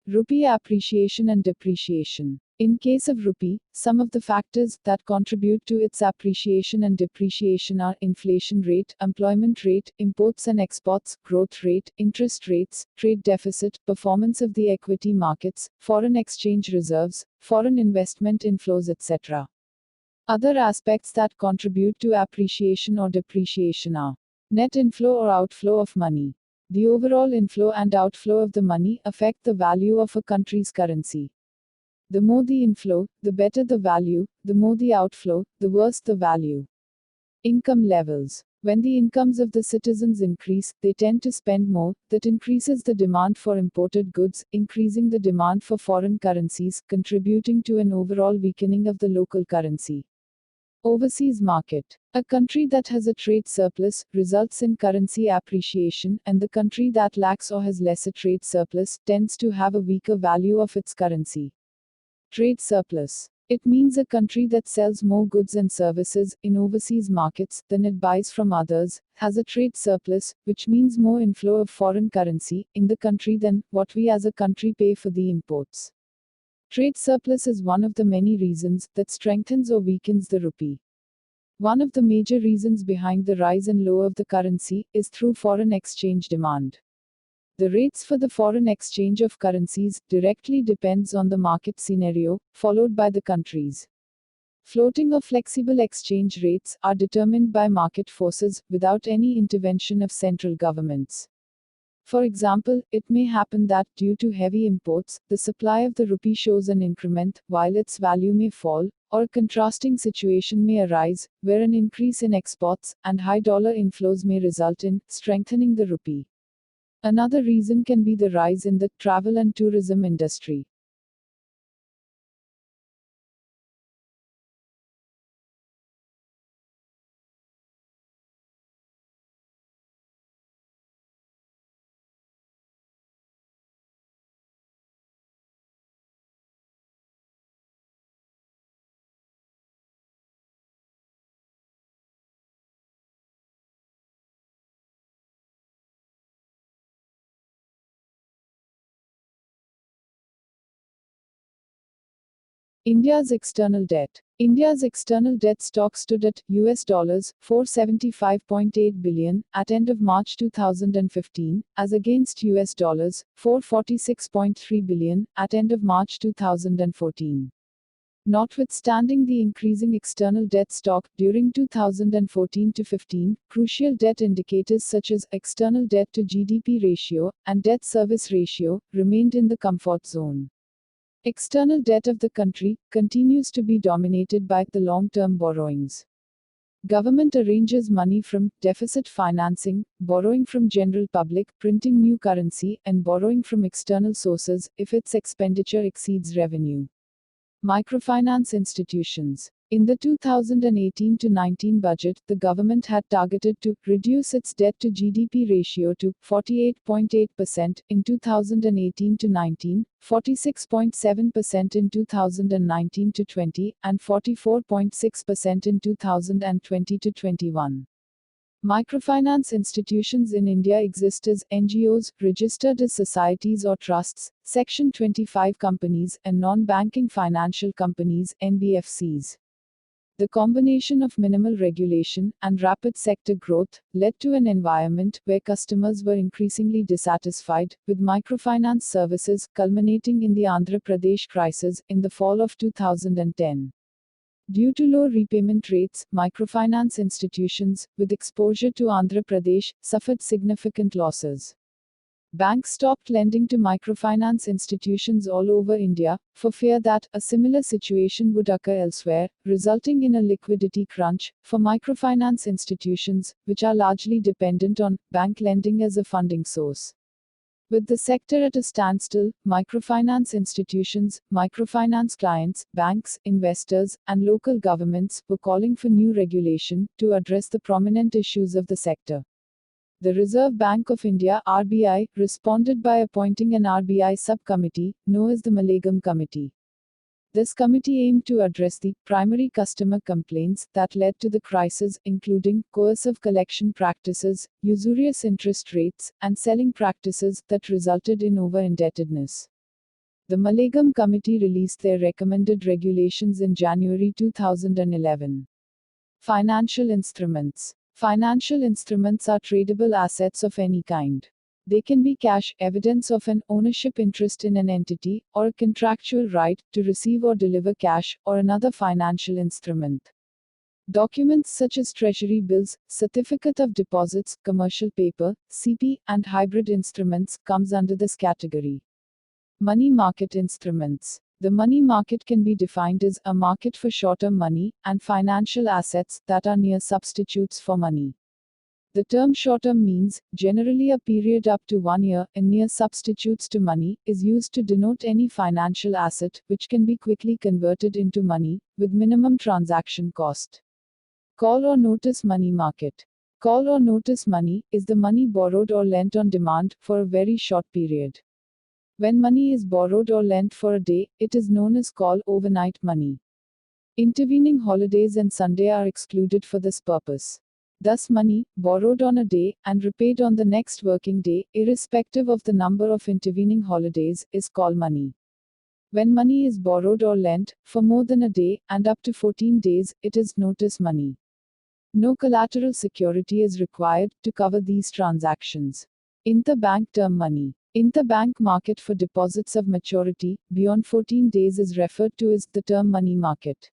Rupee appreciation and depreciation. In case of rupee, some of the factors that contribute to its appreciation and depreciation are inflation rate, employment rate, imports and exports, growth rate, interest rates, trade deficit, performance of the equity markets, foreign exchange reserves, foreign investment inflows, etc. Other aspects that contribute to appreciation or depreciation are net inflow or outflow of money. The overall inflow and outflow of the money affect the value of a country's currency. The more the inflow, the better the value, the more the outflow, the worse the value. Income levels. When the incomes of the citizens increase, they tend to spend more, that increases the demand for imported goods, increasing the demand for foreign currencies, contributing to an overall weakening of the local currency. Overseas market. A country that has a trade surplus results in currency appreciation, and the country that lacks or has lesser trade surplus tends to have a weaker value of its currency. Trade surplus. It means a country that sells more goods and services in overseas markets than it buys from others, has a trade surplus, which means more inflow of foreign currency in the country than what we as a country pay for the imports. Trade surplus is one of the many reasons that strengthens or weakens the rupee. One of the major reasons behind the rise and low of the currency is through foreign exchange demand. The rates for the foreign exchange of currencies directly depends on the market scenario, followed by the countries. Floating or flexible exchange rates are determined by market forces without any intervention of central governments. For example, it may happen that, due to heavy imports, the supply of the rupee shows an increment, while its value may fall, or a contrasting situation may arise, where an increase in exports and high dollar inflows may result in strengthening the rupee. Another reason can be the rise in the travel and tourism industry. India's external debt. India's external debt stock stood at US $475.8 billion at end of March 2015, as against US $446.3 billion at end of March 2014. Notwithstanding the increasing external debt stock during 2014 to 15, crucial debt indicators such as external debt to GDP ratio and debt service ratio remained in the comfort zone. External debt of the country continues to be dominated by the long-term borrowings. Government arranges money from deficit financing, borrowing from general public, printing new currency, and borrowing from external sources if its expenditure exceeds revenue. Microfinance institutions. In the 2018-19 budget, the government had targeted to reduce its debt to GDP ratio to 48.8% in 2018-19, 46.7% in 2019-20, and 44.6% in 2020-21. Microfinance institutions in India exist as NGOs, registered as societies or trusts, Section 25 companies, and non-banking financial companies, NBFCs. The combination of minimal regulation and rapid sector growth led to an environment where customers were increasingly dissatisfied with microfinance services, culminating in the Andhra Pradesh crisis in the fall of 2010. Due to low repayment rates, microfinance institutions with exposure to Andhra Pradesh suffered significant losses. Banks stopped lending to microfinance institutions all over India, for fear that a similar situation would occur elsewhere, resulting in a liquidity crunch for microfinance institutions, which are largely dependent on bank lending as a funding source. With the sector at a standstill, microfinance institutions, microfinance clients, banks, investors, and local governments were calling for new regulation to address the prominent issues of the sector. The Reserve Bank of India (RBI) responded by appointing an RBI subcommittee, known as the Malagam Committee. This committee aimed to address the primary customer complaints that led to the crisis, including coercive collection practices, usurious interest rates, and selling practices that resulted in over-indebtedness. The Malagam Committee released their recommended regulations in January 2011. Financial instruments. Financial instruments are tradable assets of any kind. They can be cash, evidence of an ownership interest in an entity, or a contractual right to receive or deliver cash, or another financial instrument. Documents such as treasury bills, certificate of deposits, commercial paper, CP, and hybrid instruments comes under this category. Money market instruments. The money market can be defined as a market for short-term money and financial assets that are near substitutes for money. The term short-term means, generally a period up to 1 year, and near substitutes to money, is used to denote any financial asset which can be quickly converted into money, with minimum transaction cost. Call or notice money market. Call or notice money is the money borrowed or lent on demand for a very short period. When money is borrowed or lent for a day, it is known as call overnight money. Intervening holidays and Sunday are excluded for this purpose. Thus, money borrowed on a day and repaid on the next working day, irrespective of the number of intervening holidays, is call money. When money is borrowed or lent for more than a day and up to 14 days, it is notice money. No collateral security is required to cover these transactions. Interbank term money. Interbank market for deposits of maturity beyond 14 days is referred to as the term money market.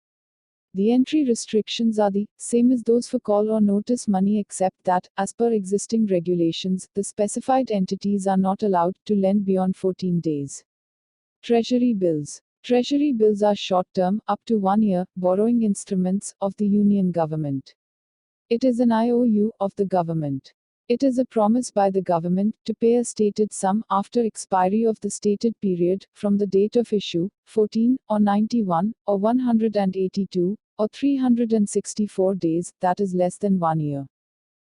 The entry restrictions are the same as those for call or notice money, except that, as per existing regulations, the specified entities are not allowed to lend beyond 14 days. Treasury bills. Treasury bills are short-term, up to 1 year, borrowing instruments of the Union government. It is an IOU of the government. It is a promise by the government to pay a stated sum after expiry of the stated period from the date of issue, 14, or 91, or 182, or 364 days, that is less than 1 year.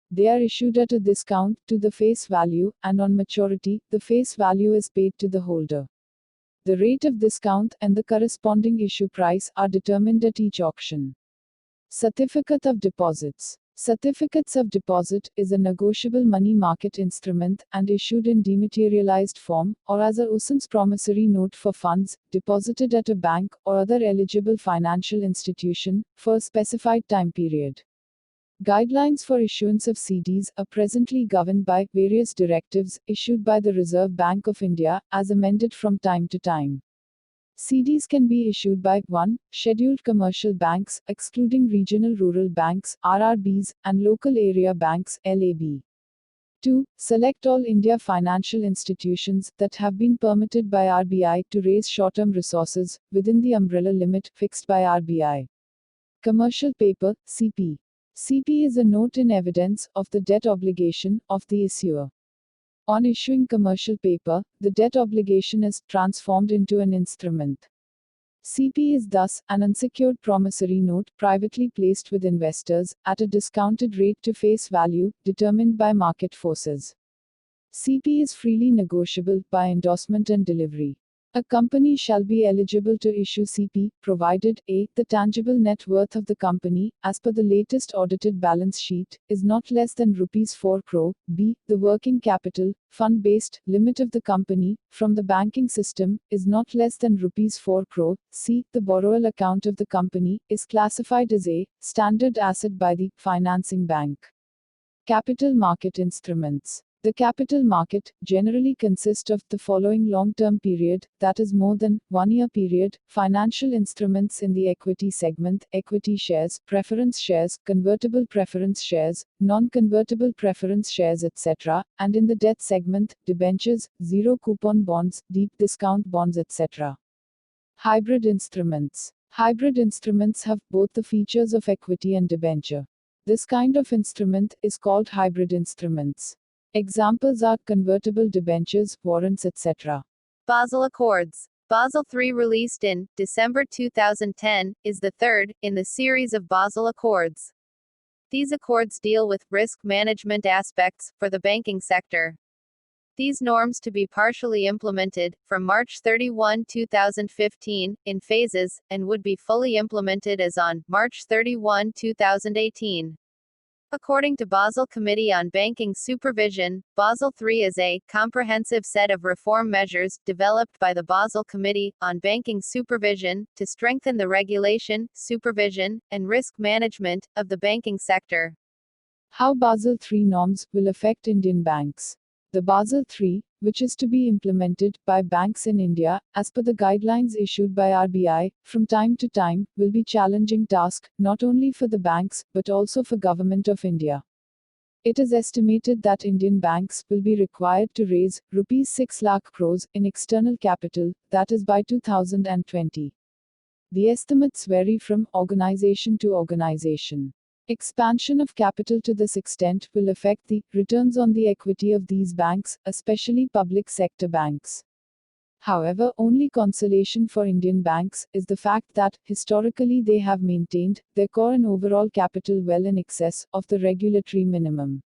They are issued at a discount to the face value, and on maturity, the face value is paid to the holder. The rate of discount and the corresponding issue price are determined at each auction. Certificate of deposits. Certificates of deposit is a negotiable money market instrument and issued in dematerialized form, or as a usance promissory note for funds deposited at a bank or other eligible financial institution for a specified time period. Guidelines for issuance of CDs are presently governed by various directives issued by the Reserve Bank of India, as amended from time to time. CDs can be issued by 1. Scheduled commercial banks, excluding regional rural banks, RRBs, and local area banks, LAB. 2. Select all India financial institutions that have been permitted by RBI to raise short-term resources within the umbrella limit fixed by RBI. Commercial paper, CP. CP is a note in evidence of the debt obligation of the issuer. On issuing commercial paper, the debt obligation is transformed into an instrument. CP is thus an unsecured promissory note privately placed with investors at a discounted rate to face value determined by market forces. CP is freely negotiable by endorsement and delivery. A company shall be eligible to issue CP, provided a. The tangible net worth of the company, as per the latest audited balance sheet, is not less than rupees 4 crore, b. The working capital, fund-based, limit of the company, from the banking system, is not less than rupees 4 crore, c. The borrower account of the company, is classified as a standard asset by the financing bank. Capital market instruments. The capital market generally consists of the following long-term period, that is more than 1 year period, financial instruments in the equity segment, equity shares, preference shares, convertible preference shares, non-convertible preference shares, etc., and in the debt segment, debentures, zero-coupon bonds, deep discount bonds, etc. Hybrid instruments. Hybrid instruments have both the features of equity and debenture. This kind of instrument is called hybrid instruments. Examples are convertible debentures, warrants, etc. Basel Accords. Basel III, released in December 2010, is the third in the series of Basel Accords. These accords deal with risk management aspects for the banking sector. These norms to be partially implemented from March 31, 2015, in phases, and would be fully implemented as on March 31, 2018. According to Basel Committee on Banking Supervision, Basel III is a comprehensive set of reform measures developed by the Basel Committee on Banking Supervision to strengthen the regulation, supervision, and risk management of the banking sector. How Basel III norms will affect Indian banks. The Basel III, which is to be implemented by banks in India, as per the guidelines issued by RBI, from time to time, will be challenging task, not only for the banks, but also for Government of India. It is estimated that Indian banks will be required to raise rupees 6 lakh crores in external capital, that is by 2020. The estimates vary from organization to organization. Expansion of capital to this extent will affect the returns on the equity of these banks, especially public sector banks. However, only consolation for Indian banks is the fact that, historically, they have maintained their core and overall capital well in excess of the regulatory minimum.